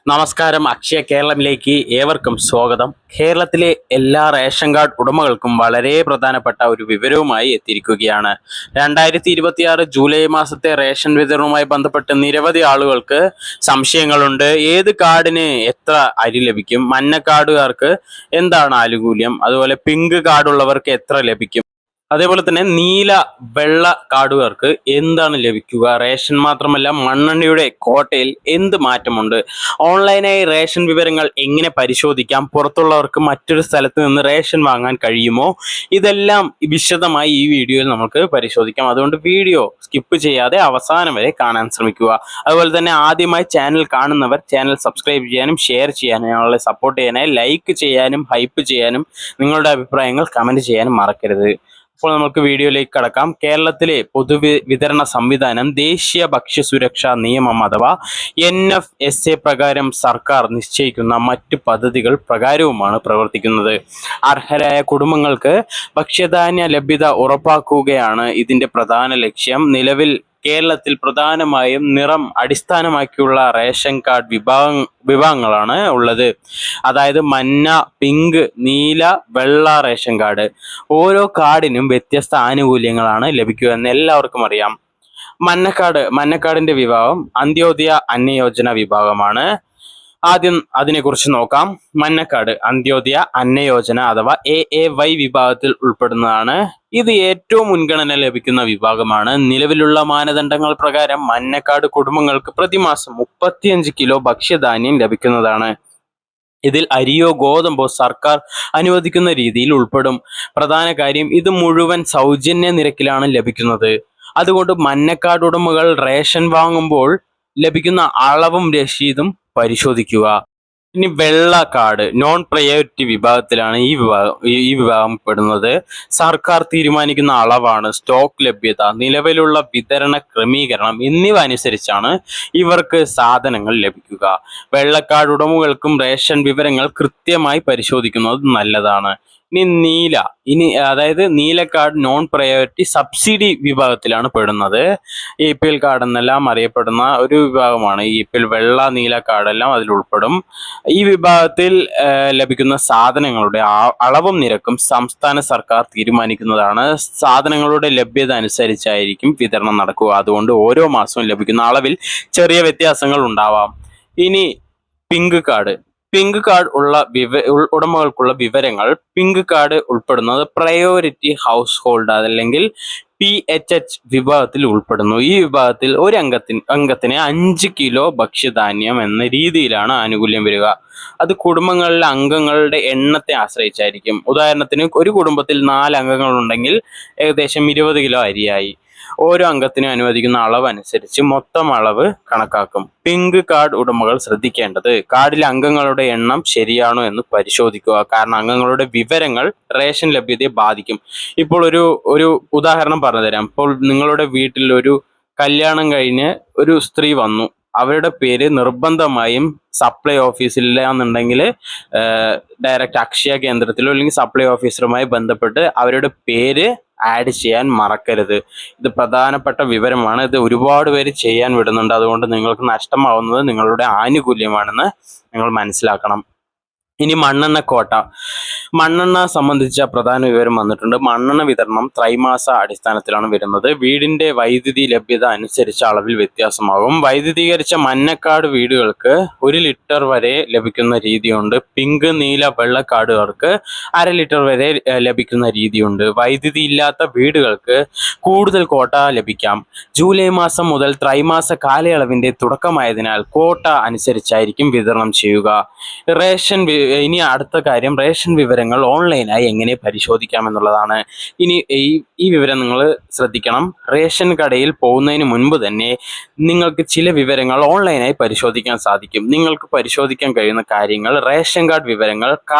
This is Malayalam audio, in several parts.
നമസ്കാരം. അക്ഷയ കേരളത്തിലേക്ക് ഏവർക്കും സ്വാഗതം. കേരളത്തിലെ എല്ലാ റേഷൻ കാർഡ് ഉടമകൾക്കും വളരെ പ്രധാനപ്പെട്ട ഒരു വിവരവുമായി എത്തിയിരിക്കുകയാണ്. 2026 ജൂലൈ മാസത്തെ റേഷൻ വിതരണവുമായി ബന്ധപ്പെട്ട് നിരവധി ആളുകൾക്ക് സംശയങ്ങളുണ്ട്. ഏത് കാർഡിന് എത്ര അരി ലഭിക്കും, മഞ്ഞ കാർഡുകാർക്ക് എന്താണ് ആനുകൂല്യം, അതുപോലെ പിങ്ക് കാർഡുള്ളവർക്ക് എത്ര ലഭിക്കും, അതേപോലെ തന്നെ നീല വെള്ള കാർഡുകാർക്ക് എന്താണ് ലഭിക്കുക, റേഷൻ മാത്രമല്ല മണ്ണെണ്ണയുടെ കോട്ടയിൽ എന്ത് മാറ്റമുണ്ട്, ഓൺലൈനായി റേഷൻ വിവരങ്ങൾ എങ്ങനെ പരിശോധിക്കാം, പുറത്തുള്ളവർക്ക് മറ്റൊരു സ്ഥലത്ത് നിന്ന് റേഷൻ വാങ്ങാൻ കഴിയുമോ, ഇതെല്ലാം വിശദമായി ഈ വീഡിയോയിൽ നമുക്ക് പരിശോധിക്കാം. അതുകൊണ്ട് വീഡിയോ സ്കിപ്പ് ചെയ്യാതെ അവസാനം വരെ കാണാൻ ശ്രമിക്കുക. അതുപോലെ തന്നെ ആദ്യമായി ചാനൽ കാണുന്നവർ ചാനൽ സബ്സ്ക്രൈബ് ചെയ്യാനും ഷെയർ ചെയ്യാനും ഞങ്ങളെ സപ്പോർട്ട് ചെയ്യാനായി ലൈക്ക് ചെയ്യാനും ഹൈപ്പ് ചെയ്യാനും നിങ്ങളുടെ അഭിപ്രായങ്ങൾ കമൻറ്റ് ചെയ്യാനും മറക്കരുത്. അപ്പോൾ നമുക്ക് വീഡിയോയിലേക്ക് കടക്കാം. കേരളത്തിലെ പൊതുവിതരണ സംവിധാനം ദേശീയ ഭക്ഷ്യസുരക്ഷാ നിയമം അഥവാ NFSA പ്രകാരം സർക്കാർ നിശ്ചയിക്കുന്ന മറ്റ് പദ്ധതികൾ പ്രകാരവുമാണ് പ്രവർത്തിക്കുന്നത്. അർഹരായ കുടുംബങ്ങൾക്ക് ഭക്ഷ്യധാന്യ ലഭ്യത ഉറപ്പാക്കുകയാണ് ഇതിന്റെ പ്രധാന ലക്ഷ്യം. നിലവിൽ കേരളത്തിൽ പ്രധാനമായും നിറം അടിസ്ഥാനമാക്കിയുള്ള റേഷൻ കാർഡ് വിഭാഗങ്ങളാണ് ഉള്ളത്. അതായത് മഞ്ഞ, പിങ്ക്, നീല, വെള്ള റേഷൻ കാർഡ്. ഓരോ കാർഡിനും വ്യത്യസ്ത ആനുകൂല്യങ്ങളാണ് ലഭിക്കുക എന്ന് എല്ലാവർക്കും അറിയാം. മഞ്ഞക്കാർഡിന്റെ വിഭാഗം അന്ത്യോദയ അന്നയോജന വിഭാഗമാണ്. ആദ്യം അതിനെക്കുറിച്ച് നോക്കാം. മഞ്ഞക്കാർഡ് അന്ത്യോദയ അന്നയോജന അഥവാ AAY വിഭാഗത്തിൽ ഉൾപ്പെടുന്നതാണ്. ഇത് ഏറ്റവും മുൻഗണന ലഭിക്കുന്ന വിഭാഗമാണ്. നിലവിലുള്ള മാനദണ്ഡങ്ങൾ പ്രകാരം മഞ്ഞക്കാർഡ് കുടുംബങ്ങൾക്ക് പ്രതിമാസം 35 കിലോ ഭക്ഷ്യധാന്യം ലഭിക്കുന്നതാണ്. ഇതിൽ അരിയോ ഗോതമ്പോ സർക്കാർ അനുവദിക്കുന്ന രീതിയിൽ ഉൾപ്പെടും. പ്രധാന കാര്യം, ഇത് മുഴുവൻ സൗജന്യ നിരക്കിലാണ് ലഭിക്കുന്നത്. അതുകൊണ്ട് മഞ്ഞക്കാർഡ് ഉടമകൾ റേഷൻ വാങ്ങുമ്പോൾ ലഭിക്കുന്ന അളവും രസീതും പരിശോധിക്കുക. ഇനി വെള്ള കാർഡ് നോൺ പ്രയോറിറ്റി വിഭാഗത്തിലാണ് ഈ വിഭാഗം പെടുന്നത്. സർക്കാർ തീരുമാനിക്കുന്ന അളവാണ്, സ്റ്റോക്ക് ലഭ്യത, നിലവിലുള്ള വിതരണ ക്രമീകരണം എന്നിവ അനുസരിച്ചാണ് ഇവർക്ക് സാധനങ്ങൾ ലഭിക്കുക. വെള്ളക്കാർഡ് ഉടമകൾക്കും റേഷൻ വിവരങ്ങൾ കൃത്യമായി പരിശോധിക്കുന്നത് നല്ലതാണ്. അതായത് നീല കാർഡ് നോൺ പ്രയോറിറ്റി സബ്സിഡി വിഭാഗത്തിലാണ് പെടുന്നത്. APL കാർഡ് എന്നെല്ലാം അറിയപ്പെടുന്ന ഒരു വിഭാഗമാണ്. APL വെള്ള നീല കാർഡെല്ലാം അതിൽ ഉൾപ്പെടും. ഈ വിഭാഗത്തിൽ ലഭിക്കുന്ന സാധനങ്ങളുടെ അളവും നിരക്കും സംസ്ഥാന സർക്കാർ തീരുമാനിക്കുന്നതാണ്. സാധനങ്ങളുടെ ലഭ്യത അനുസരിച്ചായിരിക്കും വിതരണം നടക്കുക. അതുകൊണ്ട് ഓരോ മാസവും ലഭിക്കുന്ന അളവിൽ ചെറിയ വ്യത്യാസങ്ങൾ ഉണ്ടാവാം. ഇനി പിങ്ക് കാർഡ് ഉടമകൾക്കുള്ള വിവരങ്ങൾ. പിങ്ക് കാർഡ് ഉൾപ്പെടുന്നത് പ്രയോറിറ്റി ഹൗസ് ഹോൾഡ് അല്ലെങ്കിൽ PHH വിഭാഗത്തിൽ ഉൾപ്പെടുന്നു. ഈ വിഭാഗത്തിൽ ഒരു അംഗത്തിന് 5 കിലോ ഭക്ഷ്യധാന്യം എന്ന രീതിയിലാണ് ആനുകൂല്യം വരിക. അത് കുടുംബങ്ങളിലെ അംഗങ്ങളുടെ എണ്ണത്തെ ആശ്രയിച്ചായിരിക്കും. ഉദാഹരണത്തിന് ഒരു കുടുംബത്തിൽ 4 അംഗങ്ങൾ ഉണ്ടെങ്കിൽ ഏകദേശം 20 കിലോ അരിയായി. ഓരോ അംഗത്തിനും അനുവദിക്കുന്ന അളവ് അനുസരിച്ച് മൊത്തം അളവ് കണക്കാക്കും. പിങ്ക് കാർഡ് ഉടമകൾ ശ്രദ്ധിക്കേണ്ടത്, കാർഡിലെ അംഗങ്ങളുടെ എണ്ണം ശരിയാണോ എന്ന് പരിശോധിക്കുക. കാരണം അംഗങ്ങളുടെ വിവരങ്ങൾ റേഷൻ ലഭ്യതയെ ബാധിക്കും. ഇപ്പോൾ ഒരു ഉദാഹരണം പറഞ്ഞുതരാം. ഇപ്പോൾ നിങ്ങളുടെ വീട്ടിൽ ഒരു കല്യാണം കഴിഞ്ഞ് ഒരു സ്ത്രീ വന്നു. അവരുടെ പേര് നിർബന്ധമായും സപ്ലൈ ഓഫീസിലാന്നുണ്ടെങ്കിൽ ഡയറക്റ്റ് അക്ഷയ കേന്ദ്രത്തിലോ അല്ലെങ്കിൽ സപ്ലൈ ഓഫീസറുമായി ബന്ധപ്പെട്ട് അവരുടെ പേര് ആഡ് ചെയ്യാൻ മറക്കരുത്. ഇത് പ്രധാനപ്പെട്ട വിവരമാണ്. ഇത് ഒരുപാട് പേര് ചെയ്യാൻ വിടുന്നുണ്ട്. അതുകൊണ്ട് നിങ്ങൾക്ക് നഷ്ടമാവുന്നത് നിങ്ങളുടെ ആനുകൂല്യമാണെന്ന് നിങ്ങൾ മനസ്സിലാക്കണം. ഇനി മണ്ണെണ്ണ സംബന്ധിച്ച പ്രധാന വിവരം വന്നിട്ടുണ്ട്. മണ്ണെണ്ണ വിതരണം ത്രൈമാസ അടിസ്ഥാനത്തിലാണ് വരുന്നത്. വീടിന്റെ വൈദ്യുതി ലഭ്യത അനുസരിച്ച് അളവിൽ വ്യത്യാസമാകും. വൈദ്യുതീകരിച്ച മഞ്ഞക്കാർഡ് വീടുകൾക്ക് 1 ലിറ്റർ വരെ ലഭിക്കുന്ന രീതിയുണ്ട്. പിങ്ക്, നീല, വെള്ള കാർഡുകാർക്ക് 1/2 ലിറ്റർ വരെ ലഭിക്കുന്ന രീതിയുണ്ട്. വൈദ്യുതി ഇല്ലാത്ത വീടുകൾക്ക് കൂടുതൽ കോട്ട ലഭിക്കാം. ജൂലൈ മാസം മുതൽ ത്രൈമാസ കാലയളവിന്റെ തുടക്കമായതിനാൽ കോട്ട അനുസരിച്ചായിരിക്കും വിതരണം ചെയ്യുക. ഇനി അടുത്ത കാര്യം, റേഷൻ വിവരങ്ങൾ ഓൺലൈനായി എങ്ങനെ പരിശോധിക്കാം എന്നുള്ളതാണ്. ഇനി ഈ വിവരം നിങ്ങൾ ശ്രദ്ധിക്കണം. റേഷൻ കടയിൽ പോകുന്നതിന് മുൻപ് തന്നെ നിങ്ങൾക്ക് ചില വിവരങ്ങൾ ഓൺലൈനായി പരിശോധിക്കാൻ സാധിക്കും. നിങ്ങൾക്ക് പരിശോധിക്കാൻ കഴിയുന്ന കാര്യങ്ങൾ: റേഷൻ കാർഡ് വിവരങ്ങൾ,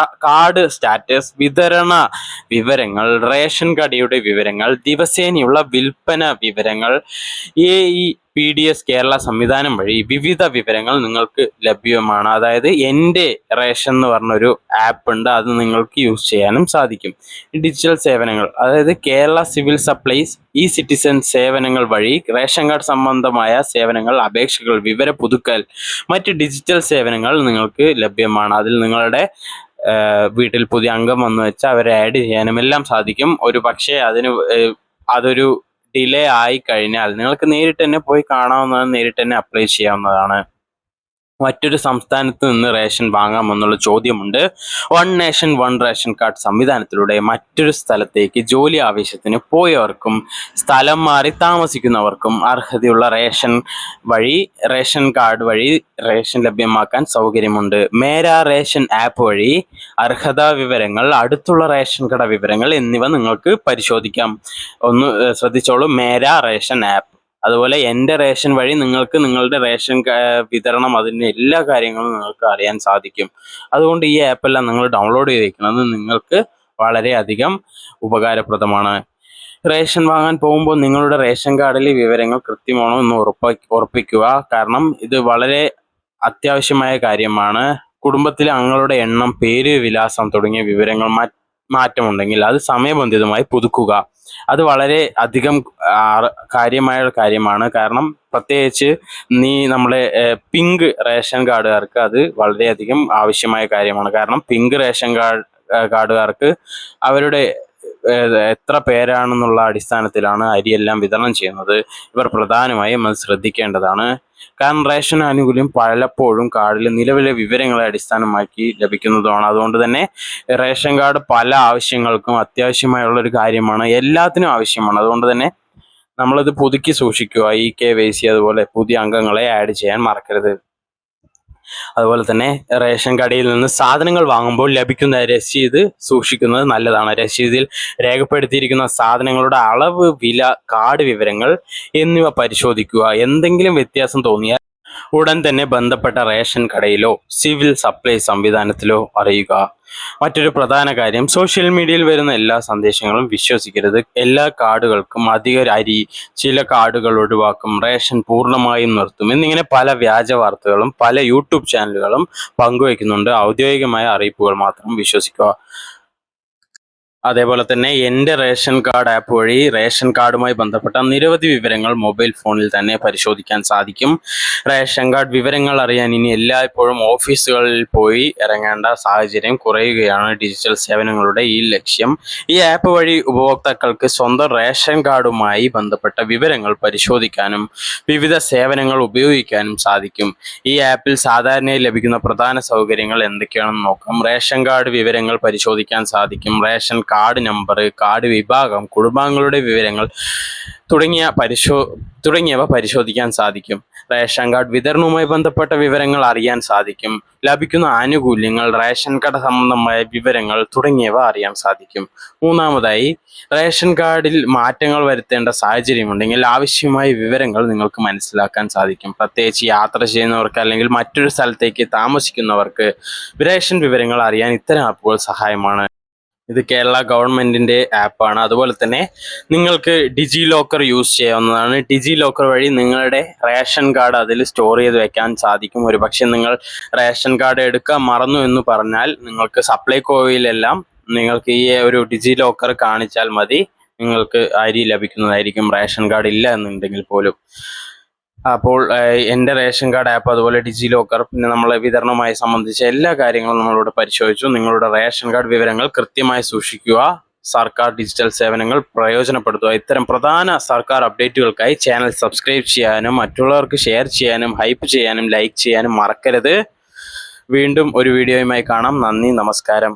കാർഡ് സ്റ്റാറ്റസ്, വിതരണ വിവരങ്ങൾ, റേഷൻ കടയുടെ വിവരങ്ങൾ, ദിവസേനയുള്ള വിൽപ്പന വിവരങ്ങൾ, PDS കേരള സംവിധാനം വഴി വിവിധ വിവരങ്ങൾ നിങ്ങൾക്ക് ലഭ്യമാണ്. അതായത് എൻ്റെ റേഷൻ എന്ന് പറഞ്ഞൊരു ആപ്പ് ഉണ്ട്, അത് നിങ്ങൾക്ക് യൂസ് ചെയ്യാനും സാധിക്കും. ഡിജിറ്റൽ സേവനങ്ങൾ, അതായത് കേരള സിവിൽ സപ്ലൈസ് സിറ്റിസൺ സേവനങ്ങൾ വഴി റേഷൻ കാർഡ് സംബന്ധമായ സേവനങ്ങൾ, അപേക്ഷകൾ, വിവര പുതുക്കൽ, മറ്റ് ഡിജിറ്റൽ സേവനങ്ങൾ നിങ്ങൾക്ക് ലഭ്യമാണ്. അതിൽ നിങ്ങളുടെ വീട്ടിൽ പുതിയ അംഗം വന്നു വെച്ചാൽ അവരെ ആഡ് ചെയ്യാനും എല്ലാം സാധിക്കും. ഒരു പക്ഷേ അതൊരു ഡിലേ ആയി കഴിഞ്ഞാൽ നിങ്ങൾക്ക് നേരിട്ട് തന്നെ പോയി കാണാവുന്നതാണ്, നേരിട്ട് തന്നെ അപ്ലൈ ചെയ്യാവുന്നതാണ്. മറ്റൊരു സംസ്ഥാനത്ത് നിന്ന് റേഷൻ വാങ്ങാമെന്നുള്ള ചോദ്യമുണ്ട്. One nation one ration card സംവിധാനത്തിലൂടെ മറ്റൊരു സ്ഥലത്തേക്ക് ജോലി ആവശ്യത്തിന് പോയവർക്കും സ്ഥലം മാറി താമസിക്കുന്നവർക്കും അർഹതയുള്ള റേഷൻ കാർഡ് വഴി റേഷൻ ലഭ്യമാക്കാൻ സൗകര്യമുണ്ട്. മേരാ റേഷൻ ആപ്പ് വഴി അർഹതാ വിവരങ്ങൾ, അടുത്തുള്ള റേഷൻ കട വിവരങ്ങൾ എന്നിവ നിങ്ങൾക്ക് പരിശോധിക്കാം. ഒന്ന് ശ്രദ്ധിച്ചോളൂ, മേരാ റേഷൻ ആപ്പ്. അതുപോലെ എൻ്റെ റേഷൻ വഴി നിങ്ങൾക്ക് നിങ്ങളുടെ റേഷൻ വിതരണം, അതിൻ്റെ എല്ലാ കാര്യങ്ങളും നിങ്ങൾക്ക് അറിയാൻ സാധിക്കും. അതുകൊണ്ട് ഈ ആപ്പെല്ലാം നിങ്ങൾ ഡൗൺലോഡ് ചെയ്ത് വയ്ക്കുന്നത് നിങ്ങൾക്ക് വളരെയധികം ഉപകാരപ്രദമാണ്. റേഷൻ വാങ്ങാൻ പോകുമ്പോൾ നിങ്ങളുടെ റേഷൻ കാർഡിലെ വിവരങ്ങൾ കൃത്യമാണോ എന്ന് ഉറപ്പിക്കുക. കാരണം ഇത് വളരെ അത്യാവശ്യമായ കാര്യമാണ്. കുടുംബത്തിലെ അംഗങ്ങളുടെ എണ്ണം, പേര്, വിലാസം തുടങ്ങിയ വിവരങ്ങൾ മാറ്റമുണ്ടെങ്കിൽ അത് സമയബന്ധിതമായി പുതുക്കുക. അത് വളരെ അധികം കാര്യമായ കാര്യമാണ്. കാരണം പ്രത്യേകിച്ച് നമ്മളെ പിങ്ക് റേഷൻ കാർഡുകാർക്ക് അത് വളരെയധികം ആവശ്യമായ കാര്യമാണ്. കാരണം പിങ്ക് റേഷൻ കാർഡുകാർക്ക് അവരുടെ എത്ര പേരാണെന്നുള്ള അടിസ്ഥാനത്തിലാണ് അരിയെല്ലാം വിതരണം ചെയ്യുന്നത്. ഇവർ പ്രധാനമായും അത് ശ്രദ്ധിക്കേണ്ടതാണ്. കാരണം റേഷൻ ആനുകൂല്യം പലപ്പോഴും കാർഡിൽ നിലവിലെ വിവരങ്ങളെ അടിസ്ഥാനമാക്കി ലഭിക്കുന്നതുമാണ്. അതുകൊണ്ട് തന്നെ റേഷൻ കാർഡ് പല ആവശ്യങ്ങൾക്കും അത്യാവശ്യമായുള്ള ഒരു കാര്യമാണ്, എല്ലാത്തിനും ആവശ്യമാണ്. അതുകൊണ്ട് തന്നെ നമ്മളത് പുതുക്കി സൂക്ഷിക്കുക. KYC അതുപോലെ പുതിയ അംഗങ്ങളെ ആഡ് ചെയ്യാൻ മറക്കരുത്. അതുപോലെ തന്നെ റേഷൻ കടയിൽ നിന്ന് സാധനങ്ങൾ വാങ്ങുമ്പോൾ ലഭിക്കുന്ന രസീത് സൂക്ഷിക്കുന്നത് നല്ലതാണ്. രസീതിൽ രേഖപ്പെടുത്തിയിരിക്കുന്ന സാധനങ്ങളുടെ അളവ്, വില, കാർഡ് വിവരങ്ങൾ എന്നിവ പരിശോധിക്കുക. എന്തെങ്കിലും വ്യത്യാസം തോന്നിയാൽ ഉടൻ തന്നെ ബന്ധപ്പെട്ട റേഷൻ കടയിലോ സിവിൽ സപ്ലൈ സംവിധാനത്തിലോ അറിയുക. മറ്റൊരു പ്രധാന കാര്യം, സോഷ്യൽ മീഡിയയിൽ വരുന്ന എല്ലാ സന്ദേശങ്ങളും വിശ്വസിക്കരുത്. എല്ലാ കാർഡുകൾക്കും അധിക അരി, ചില കാർഡുകൾ ഒഴിവാക്കും, റേഷൻ പൂർണ്ണമായും നിർത്തും എന്നിങ്ങനെ പല വ്യാജ വാർത്തകളും പല യൂട്യൂബ് ചാനലുകളും പങ്കുവയ്ക്കുന്നുണ്ട്. ഔദ്യോഗികമായ അറിയിപ്പുകൾ മാത്രം വിശ്വസിക്കുക. അതേപോലെ തന്നെ എൻ്റെ റേഷൻ കാർഡ് ആപ്പ് വഴി റേഷൻ കാർഡുമായി ബന്ധപ്പെട്ട നിരവധി വിവരങ്ങൾ മൊബൈൽ ഫോണിൽ തന്നെ പരിശോധിക്കാൻ സാധിക്കും. റേഷൻ കാർഡ് വിവരങ്ങൾ അറിയാൻ ഇനി എല്ലായ്പ്പോഴും ഓഫീസുകളിൽ പോയി ഇറങ്ങേണ്ട സാഹചര്യം കുറയുകയാണ് ഡിജിറ്റൽ സേവനങ്ങളുടെ ഈ ലക്ഷ്യം. ഈ ആപ്പ് വഴി ഉപഭോക്താക്കൾക്ക് സ്വന്തം റേഷൻ കാർഡുമായി ബന്ധപ്പെട്ട വിവരങ്ങൾ പരിശോധിക്കാനും വിവിധ സേവനങ്ങൾ ഉപയോഗിക്കാനും സാധിക്കും. ഈ ആപ്പിൽ സാധാരണയായി ലഭിക്കുന്ന പ്രധാന സൗകര്യങ്ങൾ എന്തൊക്കെയാണെന്ന് നോക്കാം. റേഷൻ കാർഡ് വിവരങ്ങൾ പരിശോധിക്കാൻ സാധിക്കും. റേഷൻ കാർഡ് നമ്പർ, കാർഡ് വിഭാഗം, കുടുംബാംഗങ്ങളുടെ വിവരങ്ങൾ തുടങ്ങിയവ പരിശോധിക്കാൻ സാധിക്കും. റേഷൻ കാർഡ് വിതരണവുമായി ബന്ധപ്പെട്ട വിവരങ്ങൾ അറിയാൻ സാധിക്കും. ലഭിക്കുന്ന ആനുകൂല്യങ്ങൾ, റേഷൻ കട സംബന്ധമായ വിവരങ്ങൾ തുടങ്ങിയവ അറിയാൻ സാധിക്കും. മൂന്നാമതായി, റേഷൻ കാർഡിൽ മാറ്റങ്ങൾ വരുത്തേണ്ട സാഹചര്യമുണ്ടെങ്കിൽ ആവശ്യമായ വിവരങ്ങൾ നിങ്ങൾക്ക് മനസ്സിലാക്കാൻ സാധിക്കും. പ്രത്യേകിച്ച് യാത്ര ചെയ്യുന്നവർക്ക് അല്ലെങ്കിൽ മറ്റൊരു സ്ഥലത്തേക്ക് താമസിക്കുന്നവർക്ക് റേഷൻ വിവരങ്ങൾ അറിയാൻ ഇത്തരം ആപ്പുകൾ സഹായമാണ്. ഇത് കേരള ഗവൺമെൻറ്റിൻ്റെ ആപ്പാണ്. അതുപോലെ തന്നെ നിങ്ങൾക്ക് ഡിജി ലോക്കർ യൂസ് ചെയ്യാവുന്നതാണ്. ഡിജി ലോക്കർ വഴി നിങ്ങളുടെ റേഷൻ കാർഡ് അതിൽ സ്റ്റോർ ചെയ്ത് വെക്കാൻ സാധിക്കും. ഒരു പക്ഷേ നിങ്ങൾ റേഷൻ കാർഡ് എടുക്കാൻ മറന്നു എന്ന് പറഞ്ഞാൽ നിങ്ങൾക്ക് സപ്ലൈകോയിലെല്ലാം നിങ്ങൾക്ക് ഈ ഒരു ഡിജി ലോക്കർ കാണിച്ചാൽ മതി, നിങ്ങൾക്ക് അരി ലഭിക്കുന്നതായിരിക്കും, റേഷൻ കാർഡ് ഇല്ല എന്നുണ്ടെങ്കിൽ പോലും. അപ്പോൾ എൻ്റെ റേഷൻ കാർഡ് ആപ്പ്, അതുപോലെ ഡിജി ലോക്കർ, പിന്നെ നമ്മളെ വിതരണവുമായി സംബന്ധിച്ച എല്ലാ കാര്യങ്ങളും നമ്മളിവിടെ പരിശോധിച്ചു. നിങ്ങളുടെ റേഷൻ കാർഡ് വിവരങ്ങൾ കൃത്യമായി സൂക്ഷിക്കുക. സർക്കാർ ഡിജിറ്റൽ സേവനങ്ങൾ പ്രയോജനപ്പെടുത്തുക. ഇത്തരം പ്രധാന സർക്കാർ അപ്ഡേറ്റുകൾക്കായി ചാനൽ സബ്സ്ക്രൈബ് ചെയ്യാനും മറ്റുള്ളവർക്ക് ഷെയർ ചെയ്യാനും ഹൈപ്പ് ചെയ്യാനും ലൈക്ക് ചെയ്യാനും മറക്കരുത്. വീണ്ടും ഒരു വീഡിയോയുമായി കാണാം. നന്ദി, നമസ്കാരം.